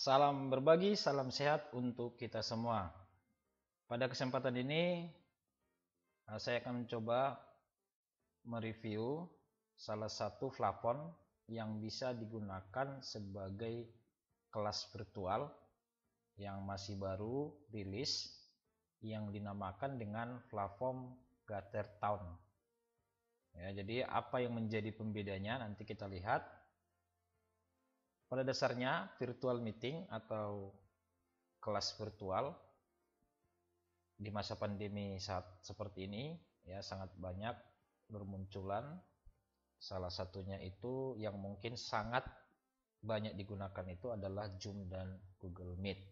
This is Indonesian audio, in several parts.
Salam berbagi, salam sehat untuk kita semua. Pada kesempatan ini, saya akan mencoba mereview salah satu plafon yang bisa digunakan sebagai kelas virtual yang masih baru rilis, yang dinamakan dengan platform Gathertown. Ya, jadi apa yang menjadi pembedanya nanti kita lihat. Pada dasarnya virtual meeting atau kelas virtual di masa pandemi saat seperti ini ya sangat banyak bermunculan. Salah satunya itu yang mungkin sangat banyak digunakan itu adalah Zoom dan Google Meet.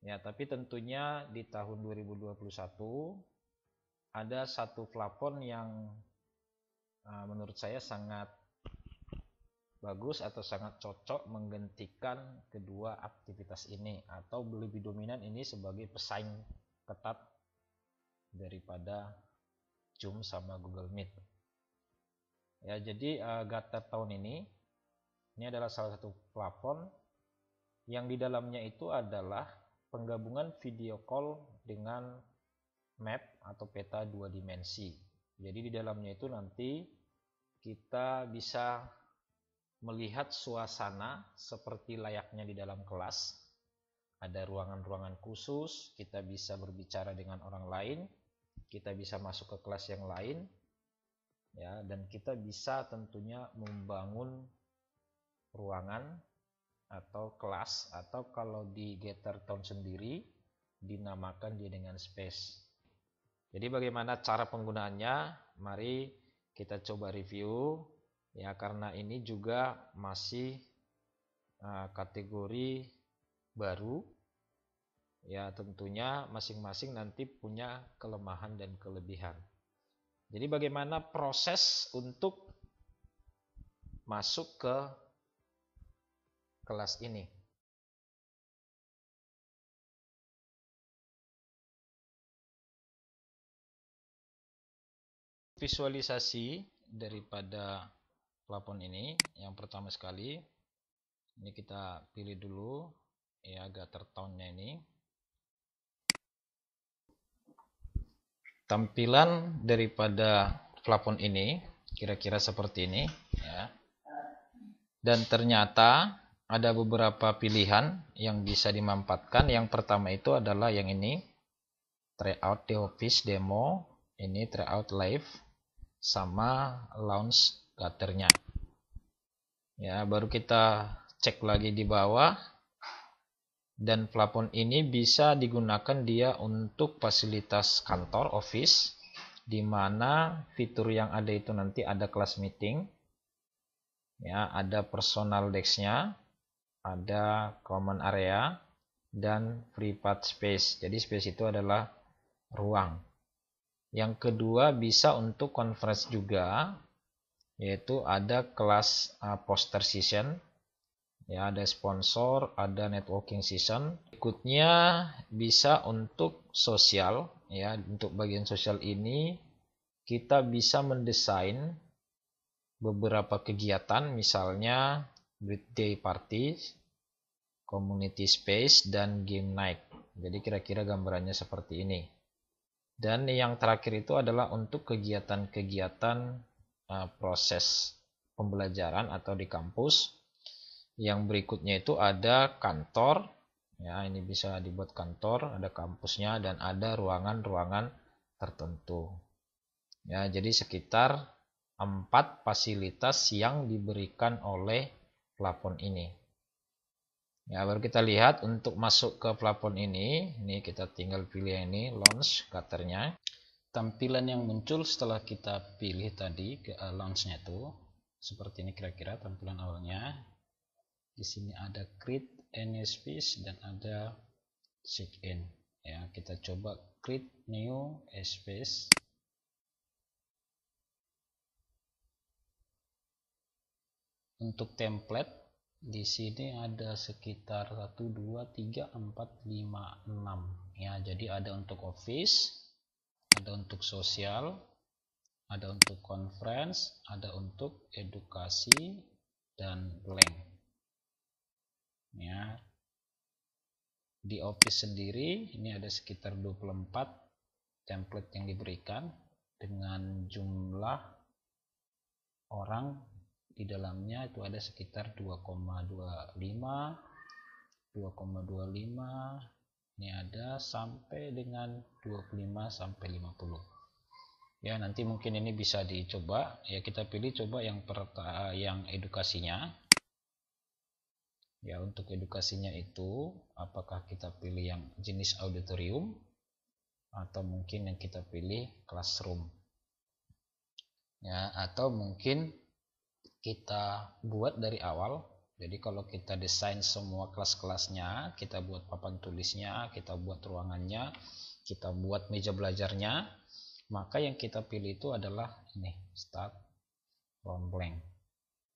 Ya, tapi tentunya di tahun 2021 ada satu platform yang menurut saya sangat bagus atau sangat cocok menggantikan kedua aktivitas ini, atau lebih dominan ini sebagai pesaing ketat daripada Zoom sama Google Meet. Ya, jadi Gathertown ini adalah salah satu platform yang di dalamnya itu adalah penggabungan video call dengan map atau peta dua dimensi. Jadi di dalamnya itu nanti kita bisa melihat suasana seperti layaknya di dalam kelas. Ada ruangan-ruangan khusus, kita bisa berbicara dengan orang lain, kita bisa masuk ke kelas yang lain, ya, dan kita bisa tentunya membangun ruangan atau kelas, atau kalau di Gathertown sendiri dinamakan dia dengan space. Jadi bagaimana cara penggunaannya? Mari kita coba review. Ya, karena ini juga masih kategori baru, ya tentunya masing-masing nanti punya kelemahan dan kelebihan. Jadi bagaimana proses untuk masuk ke kelas ini? Visualisasi daripada plafon ini, yang pertama sekali ini kita pilih dulu ya Gathertown-nya ini. Tampilan daripada plafon ini kira-kira seperti ini ya. Dan ternyata ada beberapa pilihan yang bisa dimanfaatkan. Yang pertama itu adalah yang ini, tryout the office demo, ini tryout live, sama launch gathernya. Ya, baru kita cek lagi di bawah. Dan plafon ini bisa digunakan dia untuk fasilitas kantor, office, di mana fitur yang ada itu nanti ada kelas meeting, ya, ada personal desk-nya, ada common area, dan private space. Jadi space itu adalah ruang. Yang kedua bisa untuk conference juga, yaitu ada kelas poster session. Ya, ada sponsor, ada networking session. Berikutnya bisa untuk sosial, ya. Untuk bagian sosial ini kita bisa mendesain beberapa kegiatan, misalnya birthday party, community space, dan game night. Jadi kira-kira gambarannya seperti ini. Dan yang terakhir itu adalah untuk kegiatan-kegiatan proses pembelajaran atau di kampus. Yang berikutnya itu ada kantor, ya, ini bisa dibuat kantor, ada kampusnya, dan ada ruangan-ruangan tertentu. Ya, jadi sekitar 4 fasilitas yang diberikan oleh plafon ini. Ya, baru kita lihat untuk masuk ke plafon ini kita tinggal pilih ini launch gathernya. Tampilan yang muncul setelah kita pilih tadi ke launchnya itu seperti ini kira-kira tampilan awalnya. Di sini ada create any space dan ada check in. Ya, kita coba create new space. Untuk template di sini ada sekitar 1 2 3 4 5 6. Ya, jadi ada untuk office, ada untuk sosial, ada untuk conference, ada untuk edukasi, dan blank. Ya, di Office sendiri ini ada sekitar 24 template yang diberikan dengan jumlah orang di dalamnya itu ada sekitar 2,25 ini ada sampai dengan 25 sampai 50 ya. Nanti mungkin ini bisa dicoba ya, kita pilih coba yang edukasinya ya. Untuk edukasinya itu apakah kita pilih yang jenis auditorium atau mungkin yang kita pilih classroom ya, atau mungkin kita buat dari awal. Jadi kalau kita desain semua kelas-kelasnya, kita buat papan tulisnya, kita buat ruangannya, kita buat meja belajarnya, maka yang kita pilih itu adalah ini, start from blank.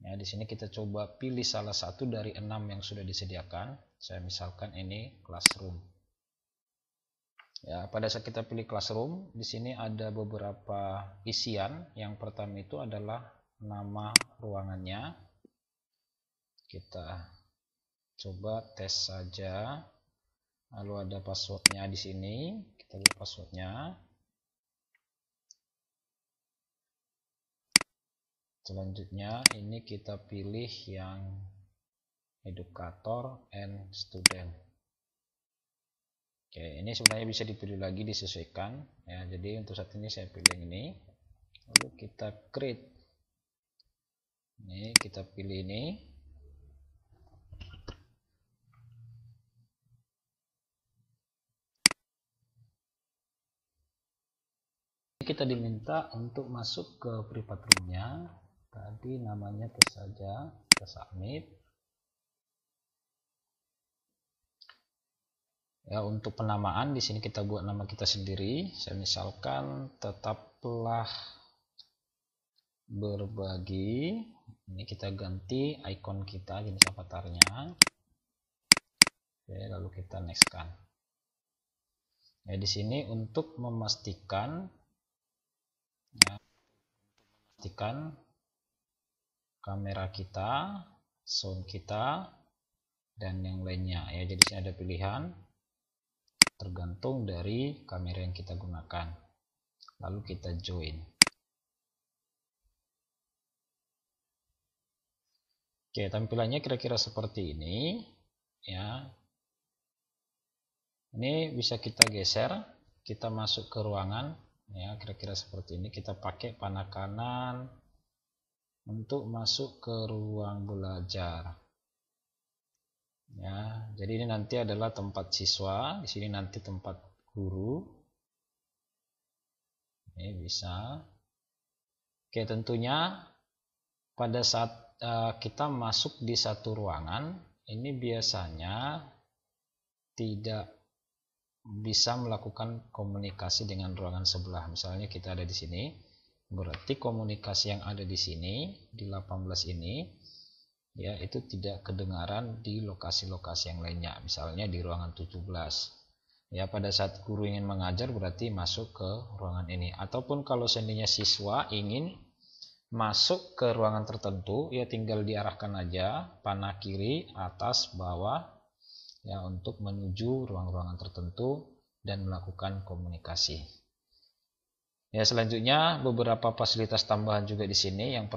Ya, di sini kita coba pilih salah satu dari 6 yang sudah disediakan. Saya misalkan ini classroom. Ya, pada saat kita pilih classroom, di sini ada beberapa isian. Yang pertama itu adalah nama ruangannya. Kita coba tes saja. Lalu ada passwordnya di sini. Kita lihat passwordnya. Selanjutnya ini kita pilih yang educator and student. Oke, ini sebenarnya bisa dipilih lagi, disesuaikan ya. Jadi untuk saat ini saya pilih yang ini. Lalu kita create. Ini kita pilih ini. Kita diminta untuk masuk ke private room-nya. Tadi namanya tes saja, kita submit. Ya, untuk penamaan di sini kita buat nama kita sendiri. Saya misalkan tetaplah berbagi. Ini kita ganti icon kita, jenis avatarnya. Oke, lalu kita next-kan. Ya, di sini untuk memastikan kamera kita, sound kita, dan yang lainnya ya. Jadi sini ada pilihan tergantung dari kamera yang kita gunakan. Lalu kita join. Oke, tampilannya kira-kira seperti ini ya. Ini bisa kita geser, kita masuk ke ruangan ya, kira-kira seperti ini. Kita pakai panah kanan untuk masuk ke ruang belajar ya. Jadi ini nanti adalah tempat siswa, di sini nanti tempat guru. Ini bisa. Oke, tentunya pada saat kita masuk di satu ruangan, ini biasanya tidak bisa melakukan komunikasi dengan ruangan sebelah. Misalnya kita ada di sini, berarti komunikasi yang ada di sini di 18 ini ya, itu tidak kedengaran di lokasi-lokasi yang lainnya. Misalnya di ruangan 17 ya, pada saat guru ingin mengajar berarti masuk ke ruangan ini. Ataupun kalau seandainya siswa ingin masuk ke ruangan tertentu ya, tinggal diarahkan aja panah kiri, atas, bawah ya, untuk menuju ruang-ruangan tertentu dan melakukan komunikasi. Ya, selanjutnya beberapa fasilitas tambahan juga di sini. Yang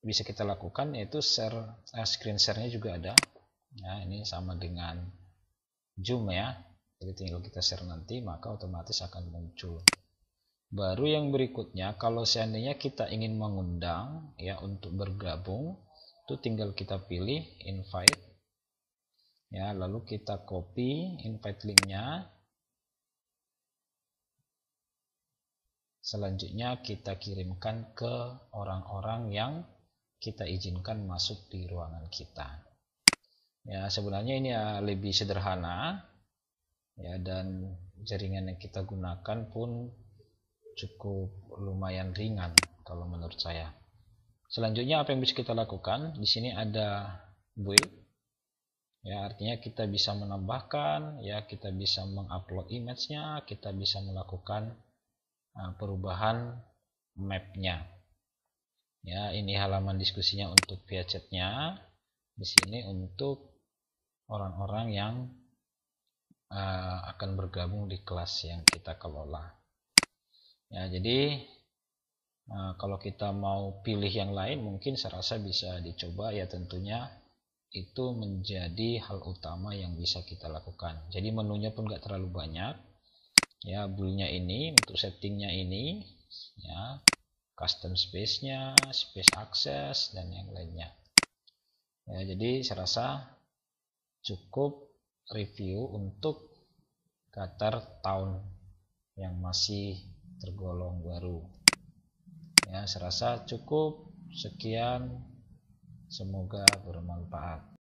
bisa kita lakukan yaitu screen share-nya juga ada. Ya, ini sama dengan Zoom ya. Jadi tinggal kita share nanti, maka otomatis akan muncul. Baru yang berikutnya, kalau seandainya kita ingin mengundang ya untuk bergabung, itu tinggal kita pilih invite. Ya, lalu kita copy invite link-nya. Selanjutnya kita kirimkan ke orang-orang yang kita izinkan masuk di ruangan kita. Ya, sebenarnya ini ya lebih sederhana ya, dan jaringan yang kita gunakan pun cukup lumayan ringan kalau menurut saya. Selanjutnya apa yang bisa kita lakukan? Di sini ada build. Ya, artinya kita bisa menambahkan, ya kita bisa mengupload image-nya, kita bisa melakukan perubahan map-nya. Ya, ini halaman diskusinya untuk via chat-nya. Di sini untuk orang-orang yang akan bergabung di kelas yang kita kelola. Ya, jadi kalau kita mau pilih yang lain mungkin saya rasa bisa dicoba ya, tentunya itu menjadi hal utama yang bisa kita lakukan. Jadi menunya pun gak terlalu banyak ya, build-nya ini untuk settingnya ini ya, custom space-nya, space access dan yang lainnya ya. Jadi saya rasa cukup review untuk Qatar tahun yang masih tergolong baru ya. Saya rasa cukup sekian, semoga bermanfaat.